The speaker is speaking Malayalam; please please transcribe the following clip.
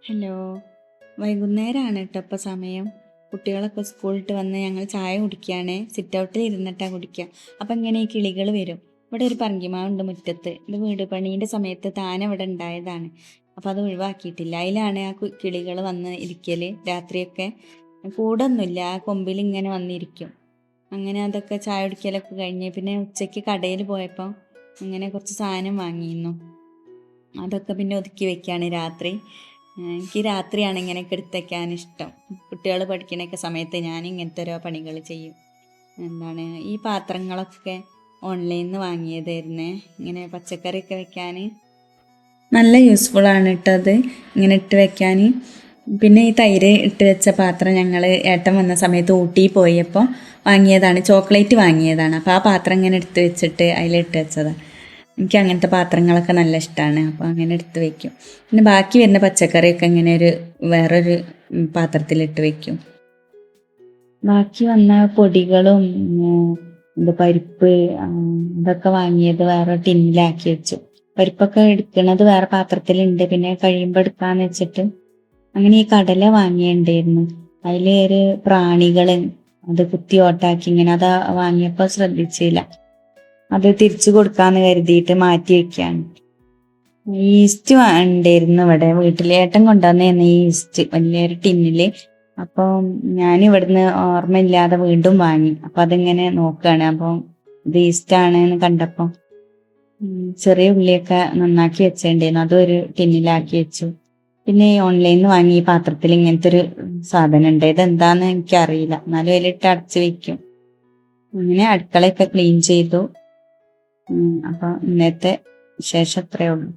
ഹലോ. വൈകുന്നേരമാണ് കേട്ടോ ഇപ്പോൾ സമയം. കുട്ടികളൊക്കെ സ്കൂളിട്ട് വന്ന് ഞങ്ങൾ ചായ കുടിക്കുകയാണ്. സിറ്റ് ഔട്ടിൽ ഇരുന്നിട്ടാണ് കുടിക്കുക. അപ്പം ഇങ്ങനെ ഈ കിളികൾ വരും. ഇവിടെ ഒരു പറങ്കിമാവുണ്ട് മുറ്റത്ത്. ഇത് വീട് പണീൻ്റെ സമയത്ത് താനെ ഇവിടെ ഉണ്ടായതാണ്. അപ്പോൾ അത് ഒഴിവാക്കിയിട്ടില്ല. അതിലാണ് ആ കിളികൾ വന്ന് ഇരിക്കൽ രാത്രിയൊക്കെ. കൂടൊന്നുമില്ല, ആ കൊമ്പിൽ ഇങ്ങനെ വന്നിരിക്കും. അങ്ങനെ അതൊക്കെ ചായ കുടിക്കലൊക്കെ കഴിഞ്ഞ് പിന്നെ ഉച്ചയ്ക്ക് കടയിൽ പോയപ്പോൾ അങ്ങനെ കുറച്ച് സാധനം വാങ്ങിയിരുന്നു. അതൊക്കെ പിന്നെ ഒതുക്കി വെക്കുകയാണ് രാത്രി. എനിക്ക് രാത്രിയാണ് ഇങ്ങനെയൊക്കെ എടുത്ത് വയ്ക്കാൻ ഇഷ്ടം. കുട്ടികൾ പഠിക്കണൊക്കെ സമയത്ത് ഞാൻ ഇങ്ങനത്തെ ഓരോ പണികൾ ചെയ്യും. ഈ പാത്രങ്ങളൊക്കെ ഓൺലൈനിൽ നിന്ന് വാങ്ങിയതായിരുന്നേ. ഇങ്ങനെ പച്ചക്കറിയൊക്കെ വെക്കാൻ നല്ല യൂസ്ഫുള്ളാണ് കേട്ടോ അത്, ഇങ്ങനെ ഇട്ട് വെക്കാൻ. പിന്നെ ഈ തൈര് ഇട്ട് വെച്ച പാത്രം ഞങ്ങൾ ഏട്ടൻ വന്ന സമയത്ത് ഊട്ടി പോയപ്പോൾ വാങ്ങിയതാണ്, ചോക്ലേറ്റ് വാങ്ങിയതാണ്. അപ്പോൾ ആ പാത്രം ഇങ്ങനെ എടുത്ത് വെച്ചിട്ട് അതിലിട്ട് വെച്ചതാണ്. എനിക്ക് അങ്ങനത്തെ പാത്രങ്ങളൊക്കെ നല്ല ഇഷ്ടമാണ്. അപ്പോൾ അങ്ങനെ എടുത്ത് വയ്ക്കും. പിന്നെ ബാക്കി വരുന്ന പച്ചക്കറിയൊക്കെ ഇങ്ങനെ വേറൊരു പാത്രത്തിലിട്ട് വയ്ക്കും. ബാക്കി വന്ന പൊടികളും പരിപ്പ് ഇതൊക്കെ വാങ്ങിയത് വേറെ ടിന്നിലാക്കി വെച്ചു. പരിപ്പൊക്കെ എടുക്കുന്നത് വേറെ പാത്രത്തിലുണ്ട്, പിന്നെ കഴിയുമ്പോൾ എടുക്കാന്ന് വെച്ചിട്ട്. അങ്ങനെ ഈ കടല വാങ്ങിയിട്ടുണ്ടായിരുന്നു. അതിൽ ഒരു പ്രാണികൾ അത് കുത്തി ഓട്ടാക്കി ഇങ്ങനെ, അത് വാങ്ങിയപ്പോൾ ശ്രദ്ധിച്ചില്ല. അത് തിരിച്ചു കൊടുക്കാന്ന് കരുതിയിട്ട് മാറ്റി വെക്കുകയാണ്. ഈസ്റ്റ് ഉണ്ടായിരുന്നു ഇവിടെ വീട്ടിൽ. ഏട്ടൻ കൊണ്ടുവന്നേന്ന് ഈ ഈസ്റ്റ് വലിയൊരു ടിന്നില്. അപ്പം ഞാൻ ഇവിടുന്ന് ഓർമ്മയില്ലാതെ വീണ്ടും വാങ്ങി. അപ്പം അതിങ്ങനെ നോക്കുകയാണ്. അപ്പം ഇത് ഈസ്റ്റാണ് എന്ന് കണ്ടപ്പം ചെറിയ ഉള്ളിയൊക്കെ നന്നാക്കി വെച്ചിട്ടുണ്ടായിരുന്നു, അതും ഒരു ടിന്നിലാക്കി വെച്ചു. പിന്നെ ഈ ഓൺലൈനിൽ നിന്ന് വാങ്ങി ഈ പാത്രത്തിൽ ഇങ്ങനത്തെ ഒരു സാധനം ഉണ്ട്. ഇതെന്താന്ന് എനിക്കറിയില്ല, എന്നാലും അതിലിട്ട് അടച്ചു വെക്കും. അങ്ങനെ അടുക്കളയൊക്കെ ക്ലീൻ ചെയ്തു. അപ്പം ഇന്നത്തെ വിശേഷം അത്രയേ ഉള്ളൂ.